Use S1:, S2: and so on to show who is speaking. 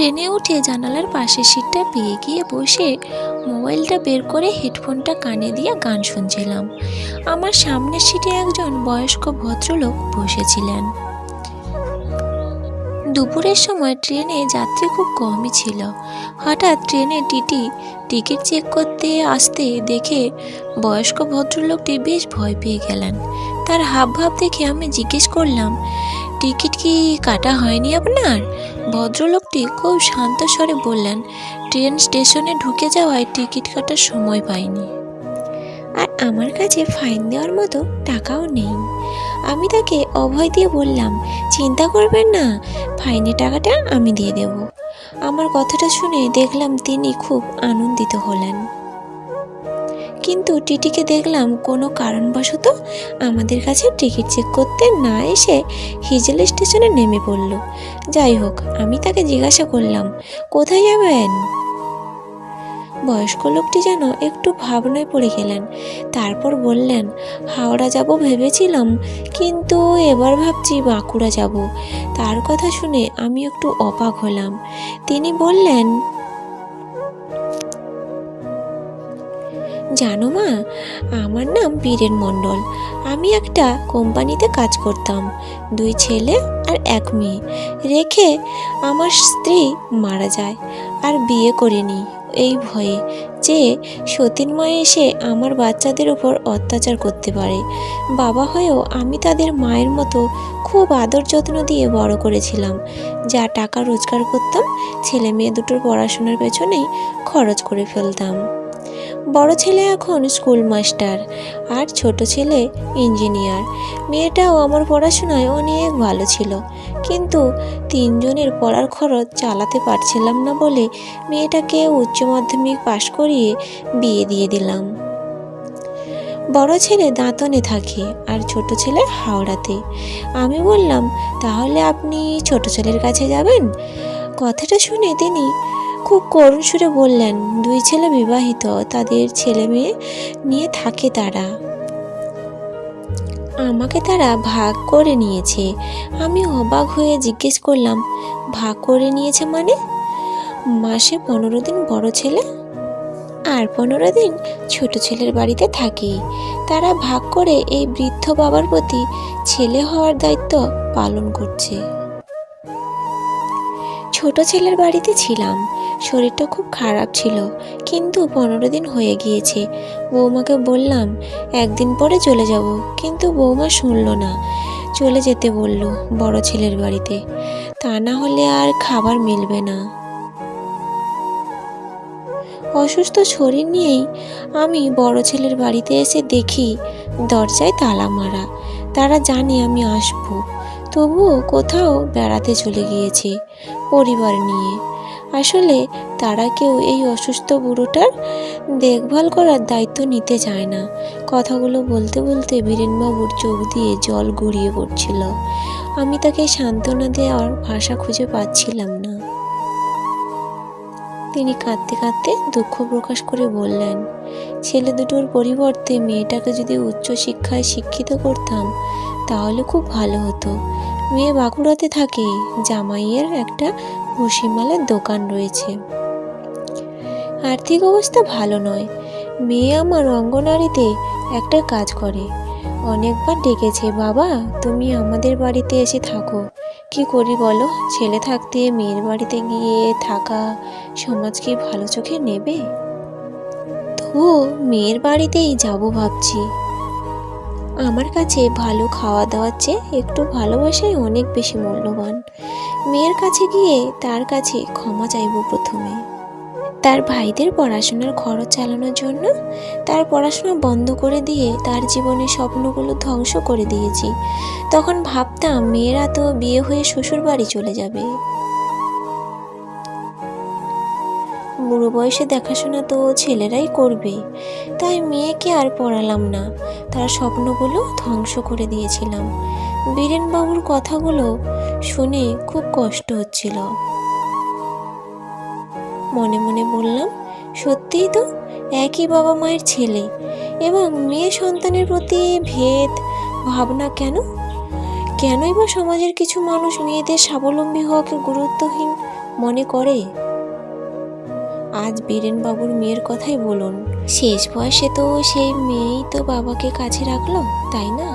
S1: ট্রেনে উঠে জানালার পাশের সিটটা পেয়ে গিয়ে বসে মোবাইলটা বের করে হেডফোনটা কানে দিয়ে গান শুনছিলাম। আমার সামনের সিটে একজন বয়স্ক ভদ্রলোক বসেছিলেন। দুপুরের সময় ট্রেনে যাত্রী খুব কমই ছিল। হঠাৎ ট্রেনে টিকিট চেক করতে আসতে দেখে বয়স্ক ভদ্রলোকটি বেশ ভয় পেয়ে গেলেন। তার হাবভাব দেখে আমি জিজ্ঞেস করলাম, টিকিট কি কাটা হয়নি আপনার? ভদ্রলোকটি খুব শান্ত স্বরে বললেন, ট্রেন স্টেশনে ঢুকে যাওয়ায় টিকিট কাটার সময় পাইনি, আর আমার কাছে ফাইন দেওয়ার মতো টাকাও নেই। আমি তাকে অভয় দিয়ে বললাম, চিন্তা করবেন না, ফাইনের টাকাটা আমি দিয়ে দেব। আমার কথাটা শুনে দেখলাম তিনি খুব আনন্দিত হলেন। কিন্তু টিটিকে দেখলাম কোনো কারণবশত আমাদের কাছে টিকিট চেক করতে না এসে হিজল স্টেশনে নেমে পড়ল। যাই হোক, আমি তাকে জিজ্ঞাসা করলাম, কোথায় যাবেন? বয়স্ক লোকটি যেন একটু ভাবনায় পড়ে গেলেন। তারপর বললেন, হাওড়া যাব ভেবেছিলাম, কিন্তু এবার ভাবছি বাঁকুড়া যাব। তার কথা শুনে আমি একটু অবাক হলাম। তিনি বললেন, জানো মা, আমার নাম বীরেন মণ্ডল। আমি একটা কোম্পানিতে কাজ করতাম। 2 ছেলে আর 1 মেয়ে রেখে আমার স্ত্রী মারা যায়, আর বিয়ে করিনি এই ভয়ে যে সতীন মা এসে আমার বাচ্চাদের উপর অত্যাচার করতে পারে। বাবা হয়েও আমি তাদের মায়ের মতো খুব আদর যত্ন দিয়ে বড় করেছিলাম। যা টাকা রোজগার করতাম ছেলে মেয়ে দুটোর পড়াশোনার পেছনেই খরচ করে ফেলতাম। বড় ছেলে এখন স্কুল মাস্টার আর ছোট ছেলে ইঞ্জিনিয়ার। মেয়েটাও আমার পড়াশোনায় অনেক ভালো ছিল, কিন্তু 3 জনের পড়ার খরচ চালাতে পারছিলাম না বলে মেয়েটাকে উচ্চ মাধ্যমিক পাশ করিয়ে বিয়ে দিয়ে দিলাম। বড় ছেলে দাঁতনে থাকে আর ছোট ছেলে হাওড়াতে। আমি বললাম, তাহলে আপনি ছোট ছেলের কাছে যাবেন? কথাটা শুনে তিনি খুব করুণ সুরে বললেন, 2 ছেলে বিবাহিত, তাদের ছেলে মেয়ে নিয়ে থাকে তারা। আমাকে তারা ভাগ করে নিয়েছে। আমি অবাক হয়ে জিজ্ঞেস করলাম, ভাগ করে নিয়েছে মানে? মাসে 15 দিন বড় ছেলে আর 15 দিন ছোট ছেলের বাড়িতে থাকি। তারা ভাগ করে এই বৃদ্ধ বাবার প্রতি ছেলে হওয়ার দায়িত্ব পালন করছে। ছোট ছেলের বাড়িতে ছিলাম, শরীরটা খুব খারাপ ছিল, কিন্তু 15 দিন হয়ে গিয়েছে। বৌমাকে বললাম 1 দিন পরে চলে যাব, কিন্তু বৌমা শুনল না, চলে যেতে বলল বড় ছেলের বাড়িতে। তা না হলে আর খাবার মিলবে না। অসুস্থ শরীর নিয়েই আমি বড় ছেলের বাড়িতে এসে দেখি দরজায় তালা মারা। তারা জানে আমি আসবো, তবুও কোথাও বেড়াতে চলে গিয়েছে পরিবার নিয়ে। আসলে তারা কেউ এই অসুস্থ বুড়োটার দেখভাল করার দায়িত্ব নিতে চায় না। কথাগুলো বলতে বলতে বীরেনবাবুর চোখ দিয়ে জল গড়িয়ে পড়ছিল। আমি তাকে সান্ত্বনা দেওয়ার ভাষা খুঁজে পাচ্ছিলাম না। তিনি কাঁদতে কাঁদতে দুঃখ প্রকাশ করে বললেন, ছেলে দুটোর পরিবর্তে মেয়েটাকে যদি উচ্চ শিক্ষায় শিক্ষিত করতাম তাহলে খুব ভালো হতো। মেয়ে বাঁকুড়াতে থাকে, জামাইয়ের একটা ভুসিমালের দোকান রয়েছে। আর্থিক অবস্থা ভালো নয়। মেয়ে আমার অঙ্গনারীতে একটা কাজ করে। অনেকবার ডেকেছে, বাবা তুমি আমাদের বাড়িতে এসে থাকো। কি করি বলো, ছেলে থাকতে মেয়ের বাড়িতে গিয়ে থাকা সমাজ কি ভালো চোখে নেবে? তবুও মেয়ের বাড়িতেই যাব ভাবছি। আমার কাছে ভালো খাওয়া দাওয়ার চেয়ে একটু ভালোবাসাই অনেক বেশি মূল্যবান। মেয়ের কাছে গিয়ে তার কাছে ক্ষমা চাইব প্রথমে। তার ভাইদের পড়াশোনার খরচ চালানোর জন্য তার পড়াশোনা বন্ধ করে দিয়ে তার জীবনের স্বপ্নগুলো ধ্বংস করে দিয়েছি। তখন ভাবতাম মেয়েরা তো বিয়ে হয়ে শ্বশুর বাড়ি চলে যাবে, বুড়ো বয়সে দেখাশোনা তো ছেলেরাই করবে। তাই মেয়েকে আর পড়ালাম না, তার স্বপ্নগুলো ধ্বংস করে দিয়েছিলাম। বীরেনবাবুর কথাগুলো শুনে খুব কষ্ট হচ্ছিল। মনে মনে বললাম, সত্যিই তো একই বাবা মায়ের ছেলে, এবং মেয়ে সন্তানের প্রতি ভেদ ভাবনা কেনই বা সমাজের কিছু মানুষ মেয়েদের স্বাবলম্বী হওয়াকে গুরুত্বহীন মনে করে? আজ বীরেনবাবুর মেয়ের কথাই বলুন, শেষ বয়সে তো সেই মেয়েই তো বাবাকে কাছে রাখলো, তাই না?